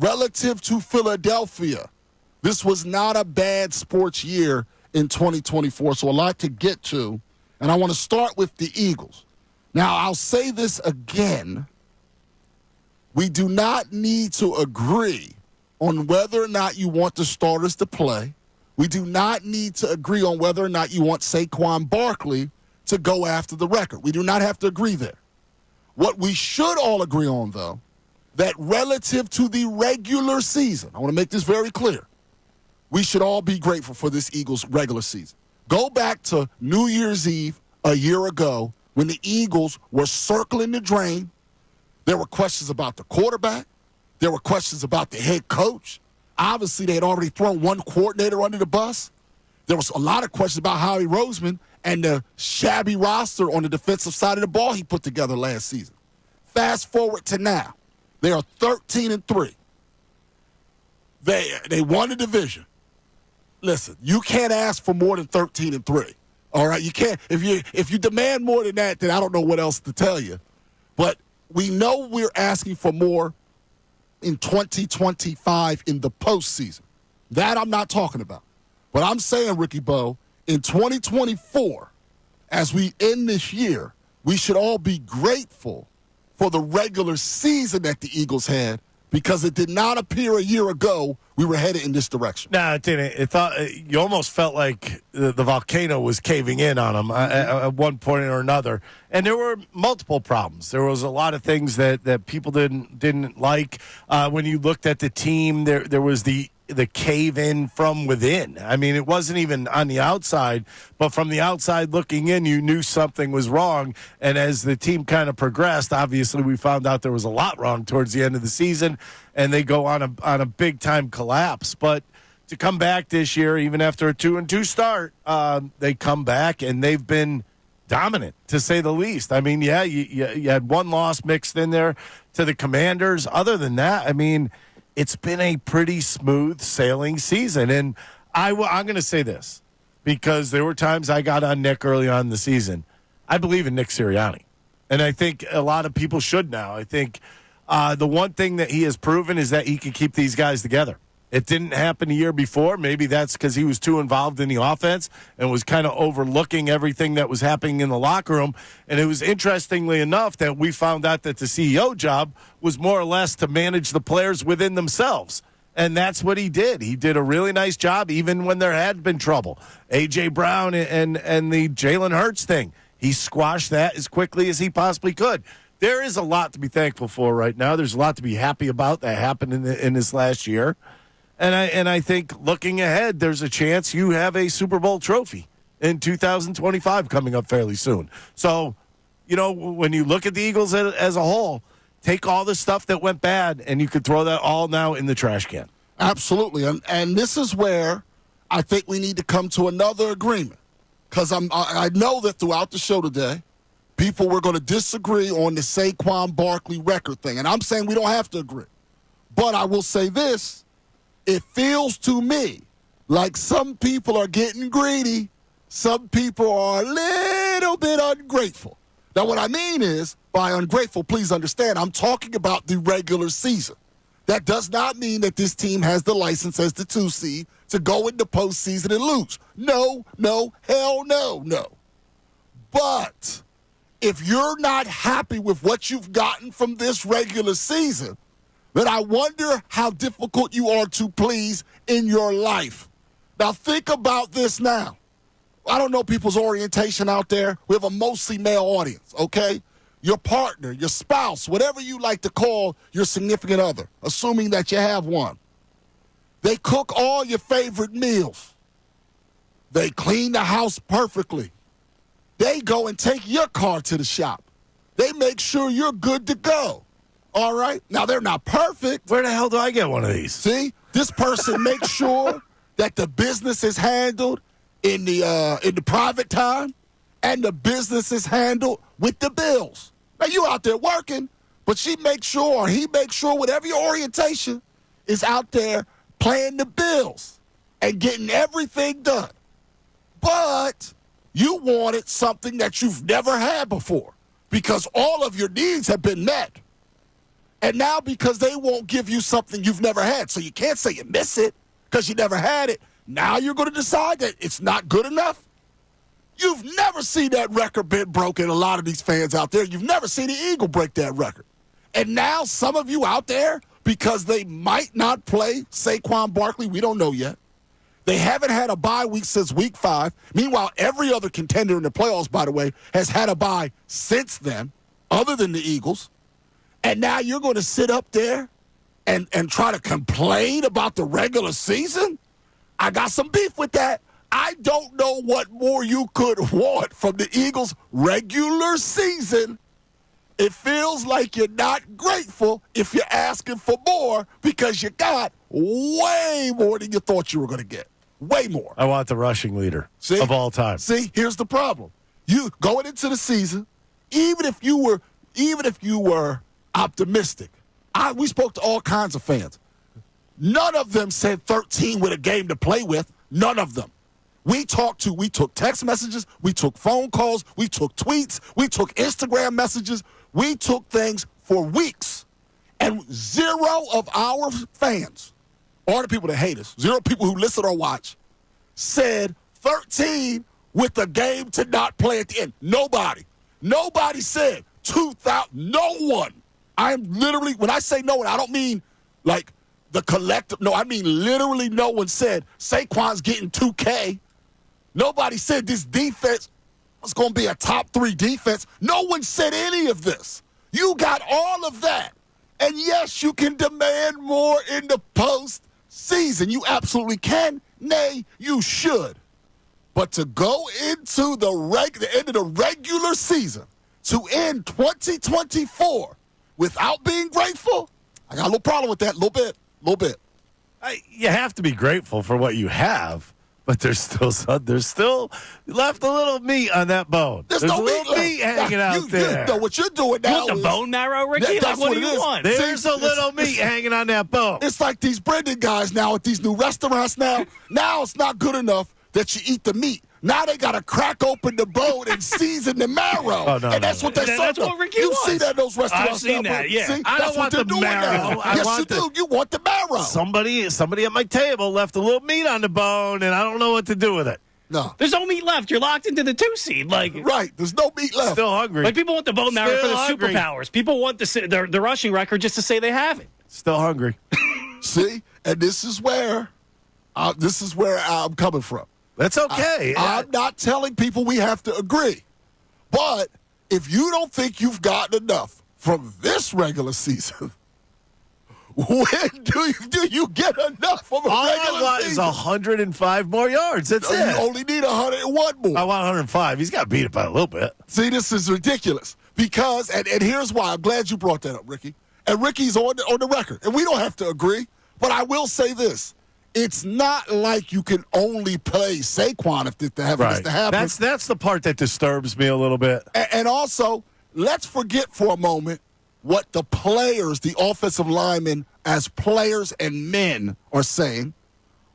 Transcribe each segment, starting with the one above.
relative to Philadelphia, this was not a bad sports year in 2024, so a lot to get to. And I want to start with the Eagles. Now, I'll say this again. We do not need to agree on whether or not you want the starters to play. We do not need to agree on whether or not you want Saquon Barkley to go after the record. We do not have to agree there. What we should all agree on, though, that relative to the regular season, I want to make this very clear, we should all be grateful for this Eagles regular season. Go back to New Year's Eve a year ago when the Eagles were circling the drain. There were questions about the quarterback. There were questions about the head coach. Obviously, they had already thrown one coordinator under the bus. There was a lot of questions about Howie Roseman and the shabby roster on the defensive side of the ball he put together last season. Fast forward to now. They are 13-3. They won the division. Listen, you can't ask for more than 13-3. All right, you can't. If you demand more than that, then I don't know what else to tell you. But we know we're asking for more in 2025 in the postseason. That I'm not talking about. But I'm saying, Ricky Bo, in 2024, as we end this year, we should all be grateful for the regular season that the Eagles had, because it did not appear a year ago we were headed in this direction. No, it didn't. You almost felt like the volcano was caving in on them at one point or another. And there were multiple problems. There was a lot of things that people didn't like. When you looked at the team, there was the cave in from within. I mean, it wasn't even on the outside, but from the outside looking in, you knew something was wrong. And as the team kind of progressed, obviously we found out there was a lot wrong towards the end of the season, and they go on a big time collapse. But to come back this year, even after a 2-2 start, they come back and they've been dominant, to say the least. I mean, yeah, you had one loss mixed in there to the Commanders. Other than that, I mean, it's been a pretty smooth sailing season. And I'm going to say this, because there were times I got on Nick early on in the season. I believe in Nick Sirianni. And I think a lot of people should now. I think the one thing that he has proven is that he can keep these guys together. It didn't happen the year before. Maybe that's because he was too involved in the offense and was kind of overlooking everything that was happening in the locker room. And it was interestingly enough that we found out that the CEO job was more or less to manage the players within themselves. And that's what he did. He did a really nice job, even when there had been trouble. A.J. Brown and the Jalen Hurts thing, he squashed that as quickly as he possibly could. There is a lot to be thankful for right now. There's a lot to be happy about that happened in this last year. And I think looking ahead, there's a chance you have a Super Bowl trophy in 2025 coming up fairly soon. So, you know, when you look at the Eagles as a whole, take all the stuff that went bad and you could throw that all now in the trash can. Absolutely. And this is where I think we need to come to another agreement, because I know that throughout the show today, people were going to disagree on the Saquon Barkley record thing. And I'm saying we don't have to agree. But I will say this. It feels to me like some people are getting greedy. Some people are a little bit ungrateful. Now, what I mean is, by ungrateful, please understand, I'm talking about the regular season. That does not mean that this team has the license as the 2 seed to go into postseason and lose. No, hell no. But if you're not happy with what you've gotten from this regular season, then I wonder how difficult you are to please in your life. Now, think about this now. I don't know people's orientation out there. We have a mostly male audience, okay? Your partner, your spouse, whatever you like to call your significant other, assuming that you have one. They cook all your favorite meals. They clean the house perfectly. They go and take your car to the shop. They make sure you're good to go. All right? Now, they're not perfect. Where the hell do I get one of these? See? This person makes sure that the business is handled in the private time, and the business is handled with the bills. Now, you out there working, but she makes sure, or he makes sure, whatever your orientation, is out there paying the bills and getting everything done. But you wanted something that you've never had before, because all of your needs have been met. And now because they won't give you something you've never had, so you can't say you miss it because you never had it, now you're going to decide that it's not good enough? You've never seen that record been broken, a lot of these fans out there. You've never seen the Eagle break that record. And now some of you out there, because they might not play Saquon Barkley, we don't know yet. They haven't had a bye week since week 5. Meanwhile, every other contender in the playoffs, by the way, has had a bye since then, other than the Eagles. And now you're going to sit up there and try to complain about the regular season? I got some beef with that. I don't know what more you could want from the Eagles' regular season. It feels like you're not grateful if you're asking for more because you got way more than you thought you were going to get. Way more. I want the rushing leader of all time. See, here's the problem. You going into the season, even if you were optimistic, we spoke to all kinds of fans. None of them said 13 with a game to play with. None of them. We took text messages, we took phone calls, we took tweets, we took Instagram messages, we took things for weeks. And zero of our fans, or the people that hate us, zero people who listen or watch, said 13 with a game to not play at the end. Nobody. Nobody said 2,000. No one. I'm literally, when I say no one, I don't mean like the collective. No, I mean literally no one said Saquon's getting 2K. Nobody said this defense was going to be a top 3 defense. No one said any of this. You got all of that. And yes, you can demand more in the postseason. You absolutely can. Nay, you should. But to go into the end of the regular season, to end 2024 without being grateful, I got a little problem with that. A little bit. You have to be grateful for what you have, but there's still left a little meat on that bone. There's no a little meat hanging out there. You know what you're doing now. You want the bone marrow, Ricky? That's what what do it you is. want? There's a little meat hanging on that bone. It's like these Brendan guys now at these new restaurants now. Now it's not good enough that you eat the meat. Now they got to crack open the bone and season the marrow. Oh, no, and that's what they serve. That's what Ricky You wants. see that in those restaurants. I've seen now, that, yeah. See, I that's don't what want they're the doing marrow. now. I Yes, want you do. You want the marrow. Somebody at my table left a little meat on the bone, and I don't know what to do with it. No. There's no meat left. You're locked into the 2 seed. Right. There's no meat left. Still hungry. Like people want the bone marrow Still for the hungry. superpowers. People want the rushing record just to say they have it. Still hungry. See? And this is where I'm coming from. That's okay. I'm not telling people we have to agree. But if you don't think you've gotten enough from this regular season, when do you get enough from a All regular I want season? is 105 more yards. That's You it. only need 101 more. I want 105. He's got to beat it by a little bit. See, this is ridiculous. Because, and here's why. I'm glad you brought that up, Ricky. And Ricky's on the record. And we don't have to agree. But I will say this. It's not like you can only play Saquon if this to happen. That's the part that disturbs me a little bit. And also, let's forget for a moment what the players, the offensive linemen, as players and men are saying.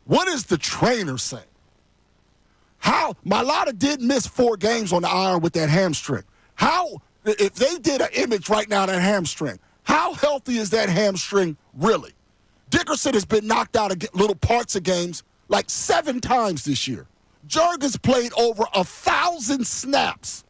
What is the trainer saying? How Mailata did miss 4 games on the iron with that hamstring. How, if they did an image right now of that hamstring, how healthy is that hamstring really? Dickerson has been knocked out of little parts of games like 7 times this year. Jurgens played over 1,000 snaps.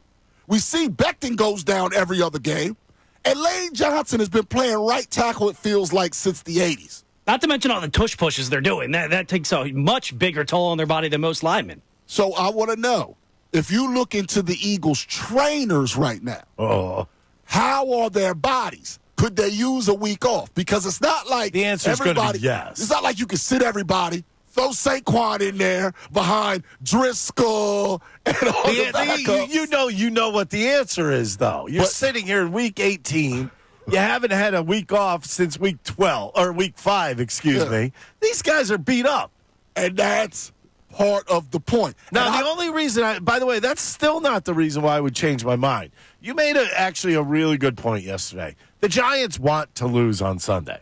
We see Becton goes down every other game. And Lane Johnson has been playing right tackle, it feels like, since the 80s. Not to mention all the tush pushes they're doing. That takes a much bigger toll on their body than most linemen. So I want to know, if you look into the Eagles' trainers right now, how are their bodies? Could they use a week off? Because it's not like the answer is going to be yes. It's not like you can sit everybody, throw Saquon in there behind Driscoll and all the backups. You know what the answer is, though. You're sitting here in week 18. You haven't had a week off since week 12 or week 5, excuse me. These guys are beat up, and that's part of the point. Now, the only reason, by the way, that's still not the reason why I would change my mind. You made actually a really good point yesterday. The Giants want to lose on Sunday.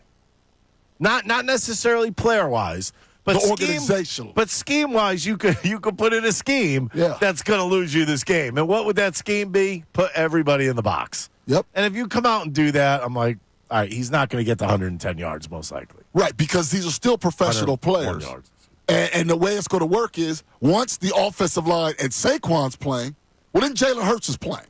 Not necessarily player-wise, but organizational. But scheme-wise, you could put in a scheme that's going to lose you this game. And what would that scheme be? Put everybody in the box. Yep. And if you come out and do that, I'm like, All right, he's not going to get the 110 yards, most likely. Right, because these are still professional 101 players. yards. And the way it's going to work is once the offensive line and Saquon's playing, well, then Jalen Hurts is playing.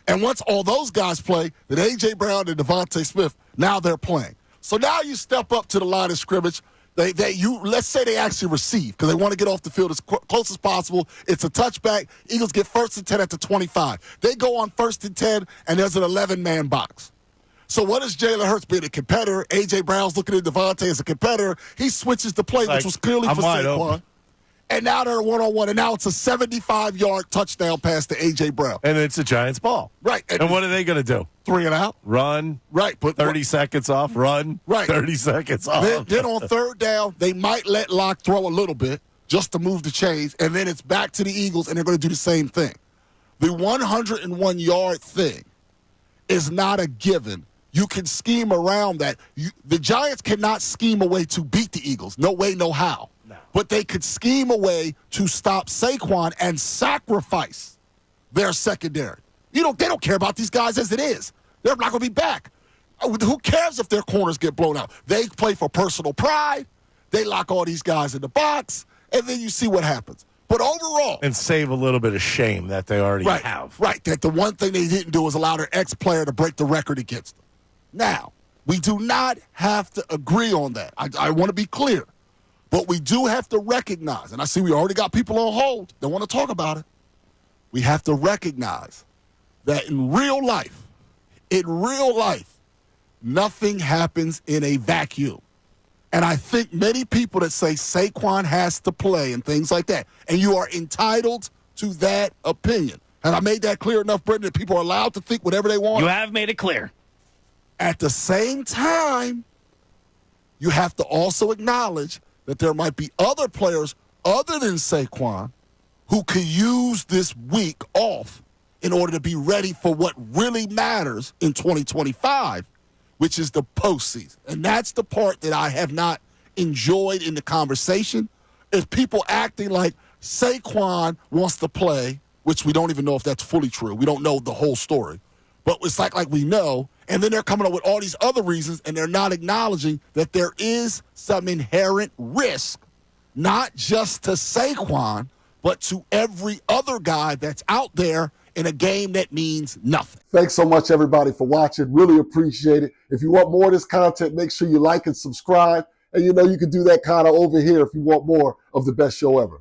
And once all those guys play, then A.J. Brown and Devontae Smith, now they're playing. So now you step up to the line of scrimmage. Let's say they actually receive because they want to get off the field as close as possible. It's a touchback. Eagles get 1st and 10 at the 25. They go on 1st and 10, and there's an 11-man box. So what is Jalen Hurts being a competitor? A.J. Brown's looking at Devontae as a competitor. He switches the play, which was clearly for Saquon. And now they're one-on-one, and now it's a 75-yard touchdown pass to A.J. Brown. And it's a Giants ball. Right. And what are they going to do? 3 and out. Run. Right. Put 30 seconds off. Run. Right. 30 seconds off. Then on 3rd down, they might let Locke throw a little bit just to move the chains, and then it's back to the Eagles, and they're going to do the same thing. The 101-yard thing is not a given. You can scheme around that. The Giants cannot scheme a way to beat the Eagles. No way, no how. No. But they could scheme a way to stop Saquon and sacrifice their secondary. They don't care about these guys as it is. They're not going to be back. Who cares if their corners get blown out? They play for personal pride. They lock all these guys in the box, and then you see what happens. But overall... And save a little bit of shame that they already have. Right, that the one thing they didn't do was allow their ex-player to break the record against them. Now, we do not have to agree on that. I want to be clear. But we do have to recognize, and I see we already got people on hold that want to talk about it. We have to recognize that in real life, nothing happens in a vacuum. And I think many people that say Saquon has to play and things like that, and you are entitled to that opinion. Have I made that clear enough, Brendan, that people are allowed to think whatever they want? You have made it clear. At the same time, you have to also acknowledge that there might be other players other than Saquon who could use this week off in order to be ready for what really matters in 2025, which is the postseason. And that's the part that I have not enjoyed in the conversation, is people acting like Saquon wants to play, which we don't even know if that's fully true. We don't know the whole story. But it's like we know, and then they're coming up with all these other reasons, and they're not acknowledging that there is some inherent risk, not just to Saquon, but to every other guy that's out there in a game that means nothing. Thanks so much, everybody, for watching. Really appreciate it. If you want more of this content, make sure you like and subscribe. And you can do that kind of over here if you want more of the best show ever.